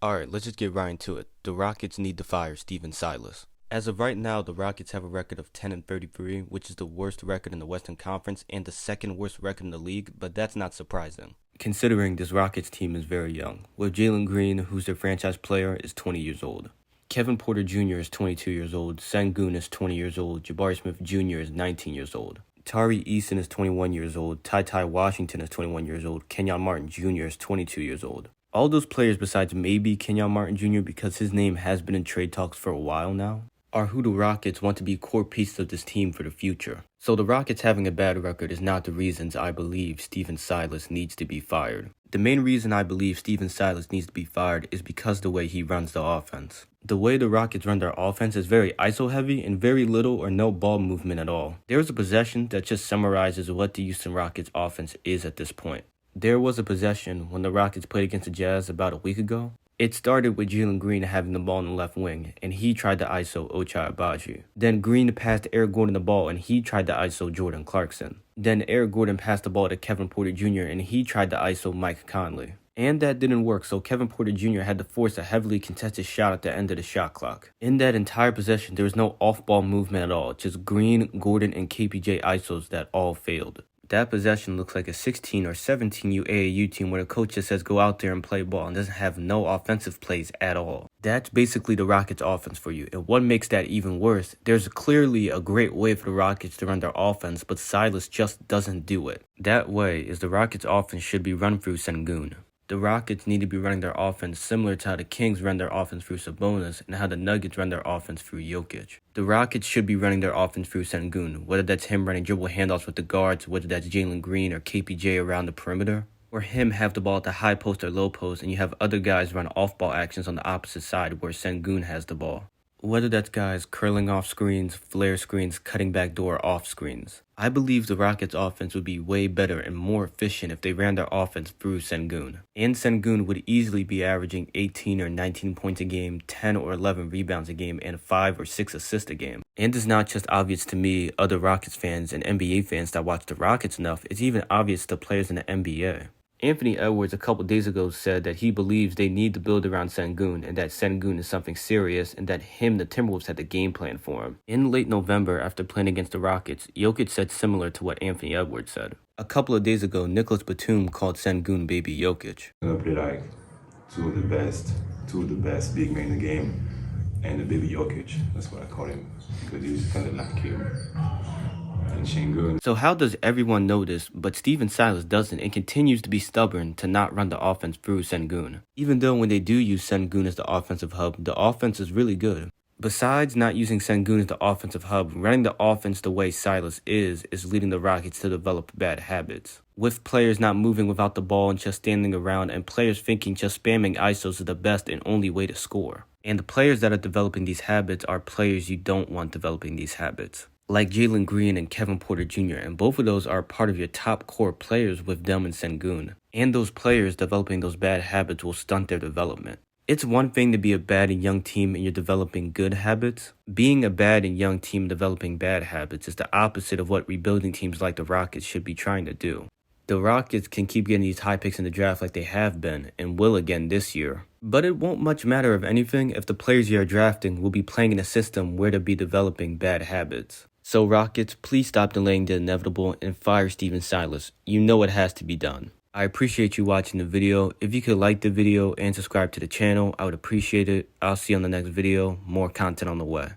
Alright, let's just get right into it. The Rockets need to fire Stephen Silas. As of right now, the Rockets have a record of 10-33, which is the worst record in the Western Conference and the second worst record in the league, but that's not surprising, considering this Rockets team is very young, with Jalengreen, who's their franchise player, is 20 years old. Kevin Porter Jr. is 22 years old, Sengun is 20 years old, Jabarismithjr. is 19 years old. Tarieason is 21 years old, Ty Washington is 21 years old, Kenyon Martin Jr. is 22 years old. All those players besides maybe Kenyon Martin Jr., because his name has been in trade talks for a while now, are who the Rockets want to be core pieces of this team for the future. So the Rockets having a bad record is not the reasons I believe Stephen Silas needs to be fired. The main reason I believe Stephen Silas needs to be fired is because the way he runs the offense. The way the Rockets run their offense is very ISO heavy and very little or no ball movement at all. There is a possession that just summarizes what the Houston Rockets offense is at this point. There was a possession when the Rockets played against the Jazz about a week ago. It started with Jalengreen having the ball in the left wing, and he tried to ISO Ochai Agbaji. Then Green passed Eric Gordon the ball, and he tried to ISO Jordan Clarkson. Then Eric Gordon passed the ball to Kevin Porter Jr., and he tried to ISO Mike Conley. And that didn't work, so Kevin Porter Jr. had to force a heavily contested shot at the end of the shot clock. In that entire possession, there was no off-ball movement at all, just Green, Gordon, and KPJ ISOs that all failed. That possession looks like a 16 or 17U AAU team where the coach just says go out there and play ball and doesn't have no offensive plays at all. That's basically the Rockets offense for you. And what makes that even worse, there's clearly a great way for the Rockets to run their offense, but Silas just doesn't do it. That way is the Rockets offense should be run through Sengun. The Rockets need to be running their offense similar to how the Kings run their offense through Sabonis and how the Nuggets run their offense through Jokic. The Rockets should be running their offense through Sengun, whether that's him running dribble handoffs with the guards, whether that's Jalengreen or KPJ around the perimeter, or him have the ball at the high post or low post and you have other guys run off-ball actions on the opposite side where Sengun has the ball. Whether that's guys curling off screens, flare screens, cutting back door off screens. I believe the Rockets offense would be way better and more efficient if they ran their offense through Sengun. And Sengun would easily be averaging 18 or 19 points a game, 10 or 11 rebounds a game, and 5 or 6 assists a game. And it's not just obvious to me, other Rockets fans and NBA fans that watch the Rockets enough, it's even obvious to players in the NBA. Anthony Edwards a couple days ago said that he believes they need to build around Sengun and that Sengun is something serious and that the Timberwolves had the game plan for him. In late November, after playing against the Rockets, Jokic said similar to what Anthony Edwards said. A couple of days ago, Nicholas Batum called Sengun Baby Jokic. I'm gonna play like two of the best big men in the game, and the Baby Jokic, that's what I call him, because he's kind of like him. So how does everyone know this, but Stephen Silas doesn't and continues to be stubborn to not run the offense through Sengun? Even though when they do use Sengun as the offensive hub, the offense is really good. Besides not using Sengun as the offensive hub, running the offense the way Silas is leading the Rockets to develop bad habits. With players not moving without the ball and just standing around, and players thinking just spamming ISOs is the best and only way to score. And the players that are developing these habits are players you don't want developing these habits, like Jalengreen and Kevin Porter Jr., and both of those are part of your top core players with them and Sengun. And those players developing those bad habits will stunt their development. It's one thing to be a bad and young team and you're developing good habits. Being a bad and young team developing bad habits is the opposite of what rebuilding teams like the Rockets should be trying to do. The Rockets can keep getting these high picks in the draft like they have been, and will again this year. But it won't much matter of anything if the players you are drafting will be playing in a system where they'll be developing bad habits. So Rockets, please stop delaying the inevitable and fire Stephen Silas. You know it has to be done. I appreciate you watching the video. If you could like the video and subscribe to the channel, I would appreciate it. I'll see you on the next video. More content on the way.